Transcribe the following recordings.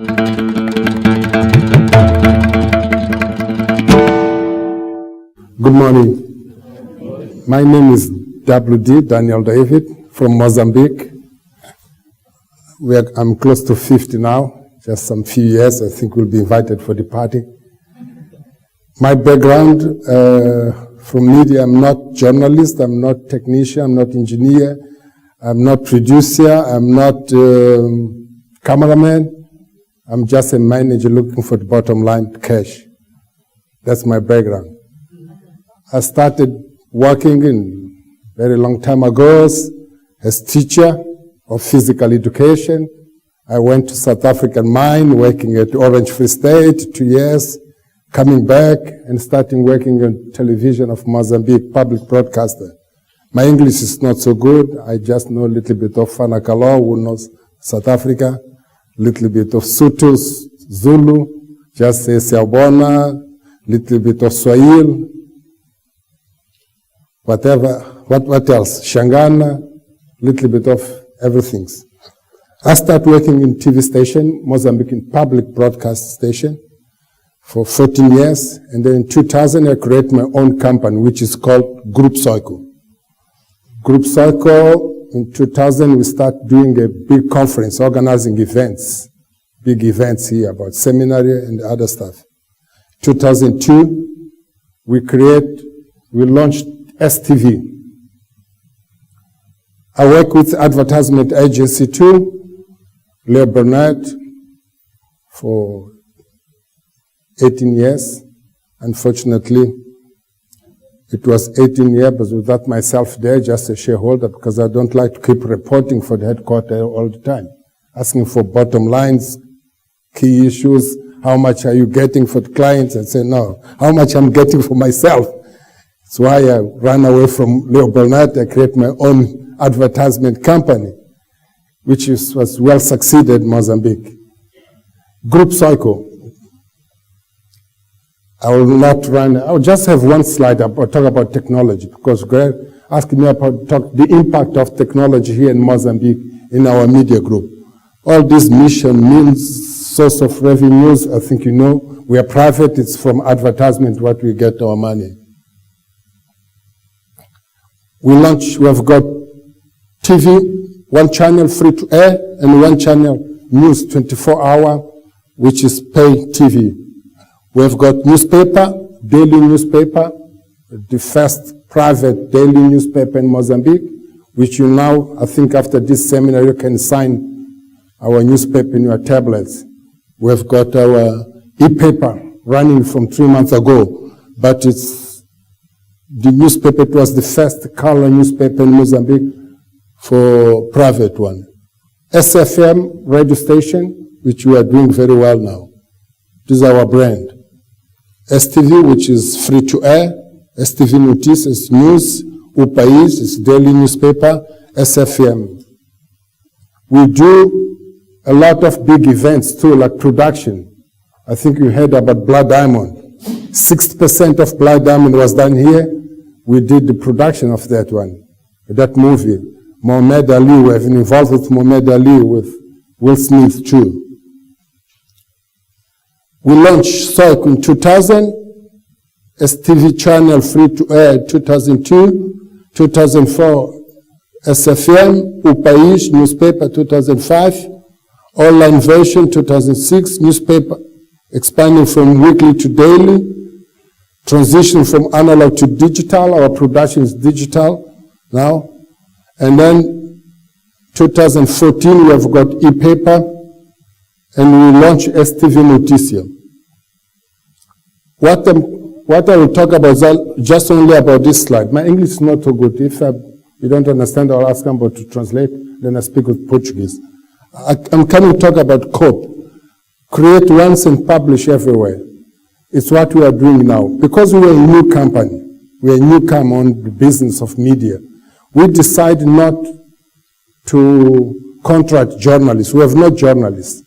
Good morning. My name is WD, Daniel David, from Mozambique. I'm close to 50 now, just some few years. I think we'll be invited for the party. My background from media, I'm not journalist, I'm not technician, I'm not engineer, I'm not producer, I'm not cameraman. I'm just a manager looking for the bottom line, cash. That's my background. I started working in very long time ago as teacher of physical education. I went to South African mine, working at Orange Free State, 2 years, coming back and starting working on television of Mozambique, public broadcaster. My English is not so good. I just know a little bit of Fanakalo, who knows South Africa, little bit of Sotho, Zulu, just say Siyabona, little bit of Swahili, whatever, what else? Shangana, little bit of everything. I started working in TV station, Mozambican public broadcast station, for 14 years. And then in 2000, I created my own company, which is called Group Soico. Group Soico, in 2000, we started doing a big conference, organizing events, big events here about seminary and other stuff. 2002, we launched STV. I work with advertisement agency too, Leo Burnett, for 18 years. Unfortunately, it was 18 years, but without myself there, just a shareholder, because I don't like to keep reporting for the headquarters all the time, asking for bottom lines, key issues, how much are you getting for the clients, and say, no, how much I'm getting for myself. That's why I ran away from Leo Burnett. I created my own advertisement company, which was well succeeded in Mozambique. Group Soico. I will not run, I'll just have one slide about talk about technology, because Greg asked me about the impact of technology here in Mozambique in our media group. All this mission means source of revenues, I think you know, we are private, it's from advertisement what we get our money. We have got TV, one channel free to air, and one channel news 24-hour, which is pay TV. We have got newspaper, daily newspaper, the first private daily newspaper in Mozambique, which you now, I think after this seminar, you can sign our newspaper in your tablets. We have got our e-paper running from 3 months ago, but the newspaper, it was the first color newspaper in Mozambique for private one. SFM radio station, which we are doing very well now. This is our brand. STV, which is free to air. STV Notice is news. Upais is daily newspaper. SFM. We do a lot of big events too, like production. I think you heard about Blood Diamond. 60% of Blood Diamond was done here. We did the production of that one, that movie. Muhammad Ali, we have been involved with Muhammad Ali, with Will Smith too. We launched Soico in 2000, STV channel free to air 2002, 2004 SFM, Upais newspaper 2005, online version 2006, newspaper expanding from weekly to daily, transition from analog to digital, our production is digital now, and then 2014 we have got e-paper, and we launched STV Noticia. What I will talk about is just only about this slide. My English is not so good. If you don't understand, I'll ask somebody to translate, then I speak with Portuguese. I'm coming to talk about COPE. Create once and publish everywhere. It's what we are doing now. Because we are a new company, we are a newcomer on the business of media, we decided not to contract journalists. We have no journalists.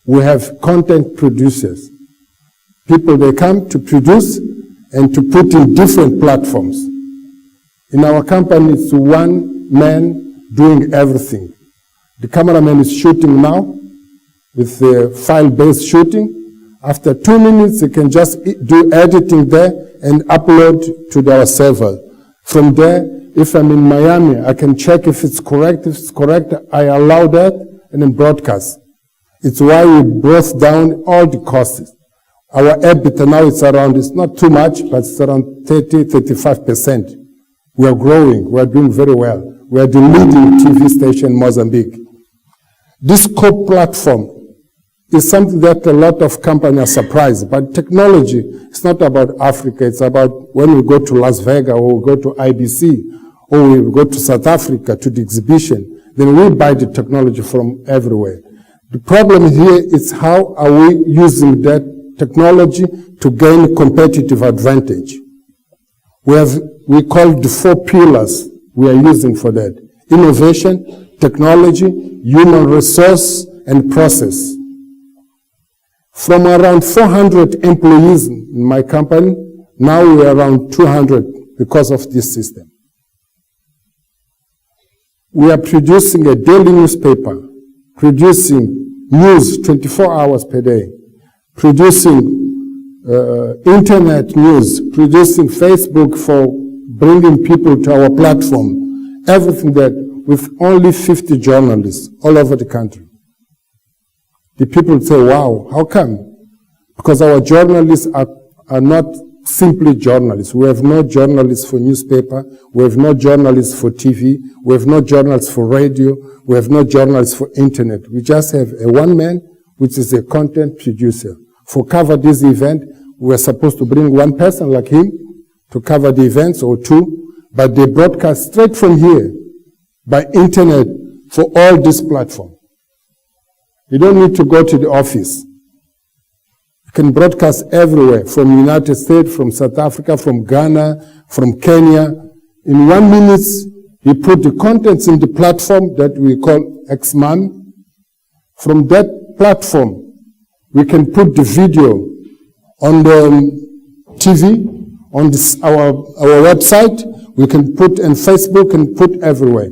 We have content producers. People, they come to produce and to put in different platforms. In our company, it's one man doing everything. The cameraman is shooting now. with the file-based shooting. After 2 minutes, you can just do editing there and upload to our server. From there, if I'm in Miami, I can check if it's correct. If it's correct, I allow that and then broadcast. It's why we brought down all the costs. Our EBITDA now it's around, it's not too much, but it's around 30-35%. We are growing. We are doing very well. We are the leading TV station in Mozambique. This core platform is something that a lot of companies are surprised. But technology, it's not about Africa. It's about when we go to Las Vegas or we go to IBC or we go to South Africa to the exhibition, then we buy the technology from everywhere. The problem here is how are we using that technology to gain competitive advantage. We call the 4 pillars we are using for that. Innovation, technology, human resource, and process. From around 400 employees in my company, now we are around 200 because of this system. We are producing a daily newspaper, producing news 24 hours per day, producing internet news, producing Facebook for bringing people to our platform, everything that with only 50 journalists all over the country. The people say, wow, how come? Because our journalists are not simply journalists. We have no journalists for newspaper. We have no journalists for TV. We have no journalists for radio. We have no journalists for internet. We just have a one man, which is a content producer. For cover this event, we are supposed to bring one person like him to cover the events or 2, but they broadcast straight from here by internet for all this platform. You don't need to go to the office. You can broadcast everywhere, from United States, from South Africa, from Ghana, from Kenya. In 1 minute, you put the contents in the platform that we call XMAN. From that platform, we can put the video on the TV, on our website. We can put on Facebook and put everywhere.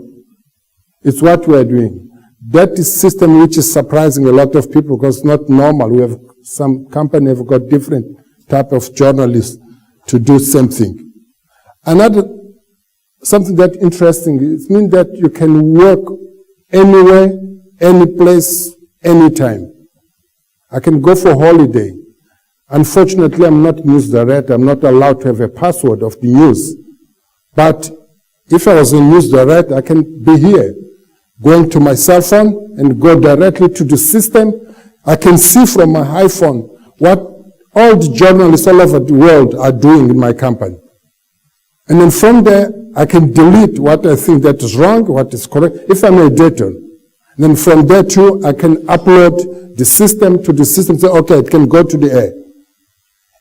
It's what we are doing. That is system which is surprising a lot of people because it's not normal. We have some company have got different type of journalists to do same thing. Another something that interesting, it means that you can work anywhere, any place, anytime. I can go for holiday. Unfortunately, I'm not news director. I'm not allowed to have a password of the news. But if I was a news director, I can be here, going to my cell phone and go directly to the system. I can see from my iPhone what all the journalists all over the world are doing in my company. And then from there, I can delete what I think that is wrong, what is correct, if I'm a editor. Then from there too, I can upload the system to the system, say, okay, it can go to the air.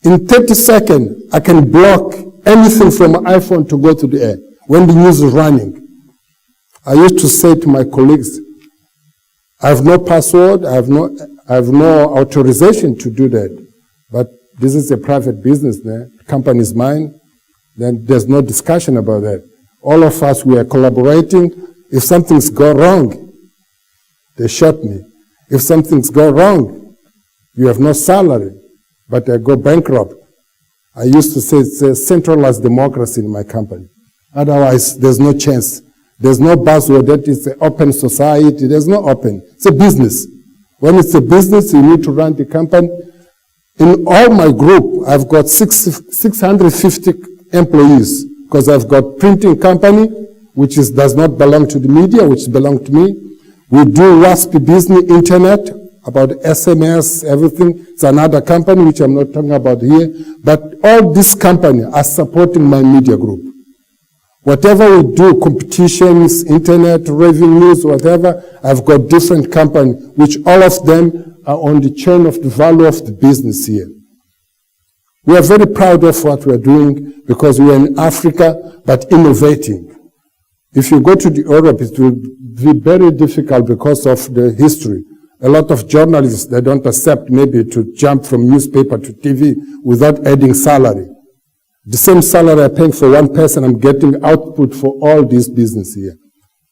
In 30 seconds, I can block anything from my iPhone to go to the air when the news is running. I used to say to my colleagues, I have no password, I have no authorization to do that. But this is a private business there. The company is mine. Then there's no discussion about that. All of us, we are collaborating. If something's gone wrong, they shot me. If something's gone wrong, you have no salary, but I go bankrupt. I used to say it's a centralized democracy in my company. Otherwise, there's no chance. There's no buzzword that it's an open society. There's no open. It's a business. When it's a business, you need to run the company. In all my group, I've got 650 employees because I've got printing company, which does not belong to the media, which belongs to me. We do WASP business, internet, about SMS, everything. It's another company, which I'm not talking about here. But all these companies are supporting my media group. Whatever we do, competitions, internet, revenues, whatever, I've got different companies, which all of them are on the chain of the value of the business here. We are very proud of what we're doing because we are in Africa, but innovating. If you go to Europe, it will be very difficult because of the history. A lot of journalists, they don't accept maybe to jump from newspaper to TV without adding salary. The same salary I'm paying for one person, I'm getting output for all this business here.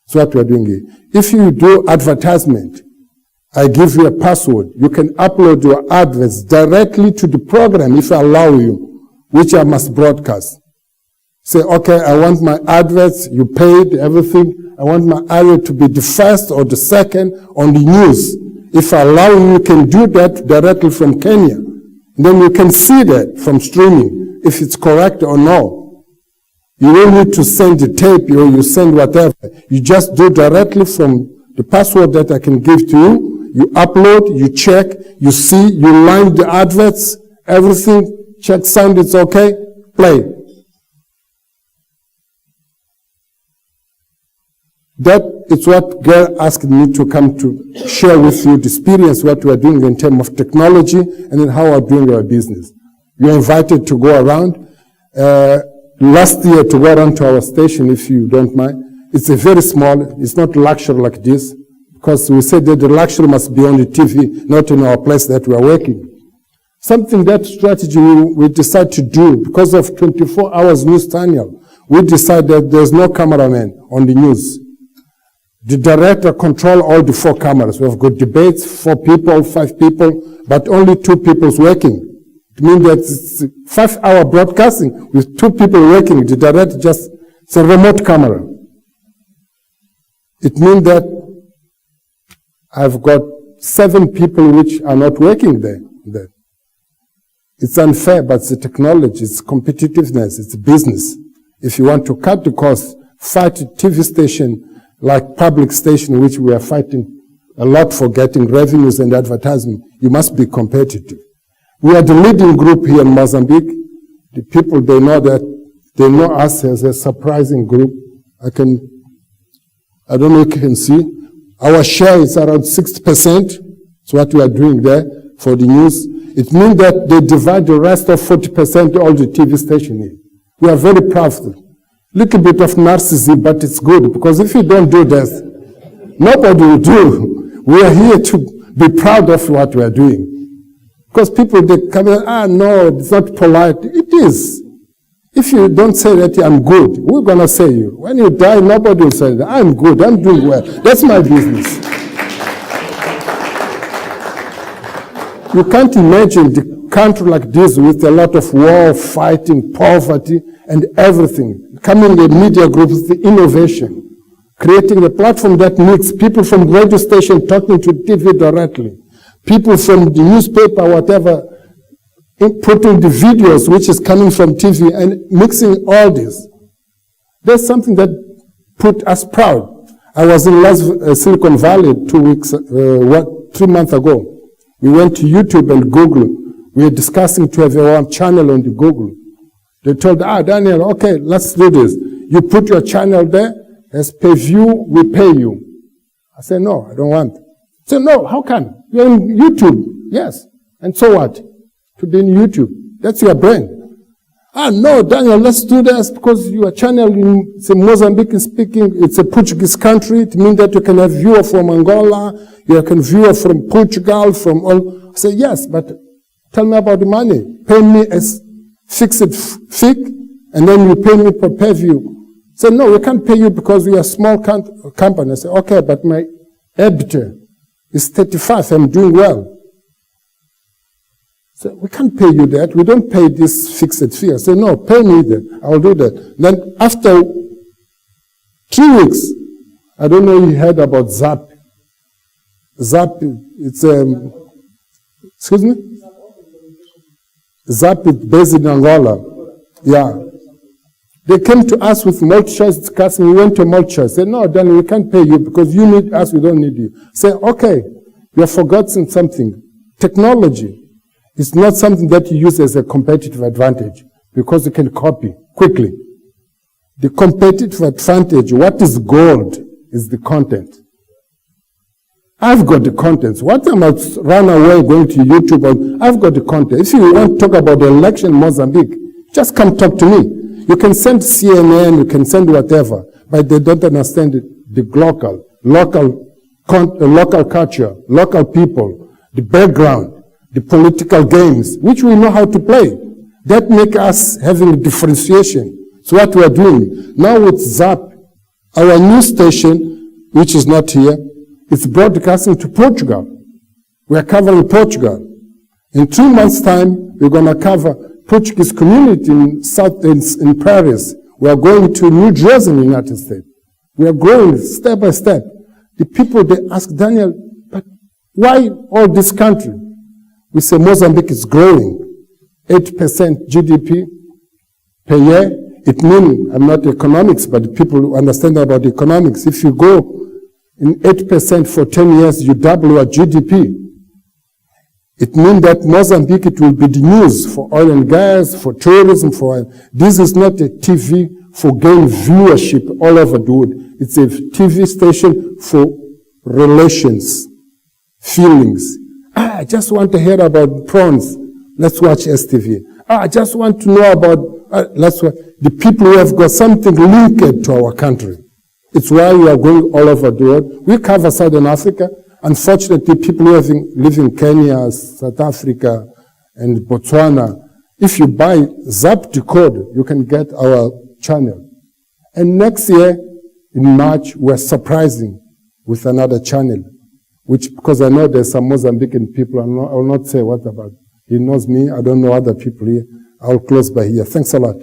That's what we're doing here. If you do advertisement, I give you a password. You can upload your adverts directly to the program if I allow you, which I must broadcast. Say, okay, I want my adverts, you paid everything. I want my advert to be the first or the second on the news. If I allow you, you can do that directly from Kenya. And then you can see that from streaming, if it's correct or no. You don't need to send the tape or you send whatever. You just do directly from the password that I can give to you. You upload, you check, you see, you line the adverts, everything, check sound, it's okay, play. That is what Gail asked me to come to share with you the experience, what we are doing in terms of technology, and then how we are doing our business. You're invited to go around. Last year, to go around to our station, if you don't mind. It's a very small, it's not luxury like this, because we said that the luxury must be on the TV, not in our place that we are working. Something, that strategy we decide to do, because of 24 hours news channel, we decide that there's no cameraman on the news. The director control all the 4 cameras. We've got debates, 4 people, 5 people, but only 2 people working. It means that it's 5-hour broadcasting with 2 people working. The director just, it's a remote camera. It means that I've got 7 people which are not working there. It's unfair, but it's a technology, it's competitiveness, it's business. If you want to cut the cost, fight a TV station like public station, which we are fighting a lot for getting revenues and advertising, you must be competitive. We are the leading group here in Mozambique. The people, they know us as a surprising group. I don't know if you can see. Our share is around 60%. It's what we are doing there for the news. It means that they divide the rest of 40% all the TV station here. We are very proud of it. Little bit of narcissism, but it's good, because if you don't do this, nobody will do. We are here to be proud of what we are doing. Because people, they come in, no, it's not polite. It is. If you don't say that I'm good, we're going to say you. When you die, nobody will say that. I'm good, I'm doing well. That's my business. You can't imagine the country like this with a lot of war, fighting, poverty, and everything. Coming the media groups, the innovation, creating a platform that makes people from radio station talking to TV directly, people from the newspaper, whatever, putting the videos which is coming from TV and mixing all this. There's something that put us proud. I was in Silicon Valley 3 months ago. We went to YouTube and Google. We were discussing to have our own channel on the Google. They told, Daniel, okay, let's do this. You put your channel there, as pay view, we pay you. I said, no, I don't want. I said, no, how come? You're on YouTube. Yes. And so what? To be in YouTube. That's your brain. No, Daniel, let's do this because your channel is a Mozambique speaking, it's a Portuguese country. It means that you can have viewer from Angola, you can viewer from Portugal, from all. I said, yes, but tell me about the money. Pay me as fixed fee, and then you pay me per pay-view. Say, no, we can't pay you because we are a small company. I say, okay, but my EBITDA is 35, I'm doing well. So we can't pay you that. We don't pay this fixed fee. I say, no, pay me that. I'll do that. Then after 3 weeks, I don't know if you heard about Zap. Zap, it's excuse me? Zap is based in Angola. Yeah. They came to us with multi-choice discussing. We went to multi-choice. Said, no, Danny, we can't pay you because you need us, we don't need you. Say, okay, you have forgotten something. Technology is not something that you use as a competitive advantage because you can copy quickly. The competitive advantage, what is gold, is the content. I've got the content. What am I run away going to YouTube? I've got the content. If you want to talk about the election in Mozambique, just come talk to me. You can send CNN, you can send whatever, but they don't understand the local culture, local people, the background, the political games, which we know how to play. That make us having differentiation. So what we are doing now with Zap, our news station, which is not here, it's broadcasting to Portugal. We are covering Portugal. In 2 months' time, we're going to cover Portuguese community in Paris. We are going to New Jersey in the United States. We are growing step by step. The people, they ask Daniel, but why all this country? We say Mozambique is growing. 8% GDP per year. It means, I'm not economics, but people who understand about economics. If you go in 8% for 10 years, you double your GDP. It means that Mozambique, it will be the news for oil and gas, for tourism, this is not a TV for gain viewership all over the world. It's a TV station for relations, feelings. I just want to hear about prawns. Let's watch STV. I just want to know about, let's watch. The people who have got something linked to our country. It's why we are going all over the world. We cover Southern Africa. Unfortunately, people who live in Kenya, South Africa, and Botswana, if you buy Zap Decode, you can get our channel. And next year, in March, we're surprising with another channel, which, because I know there's some Mozambican people, I will not say what about. He knows me, I don't know other people here. I'll close by here. Thanks a lot.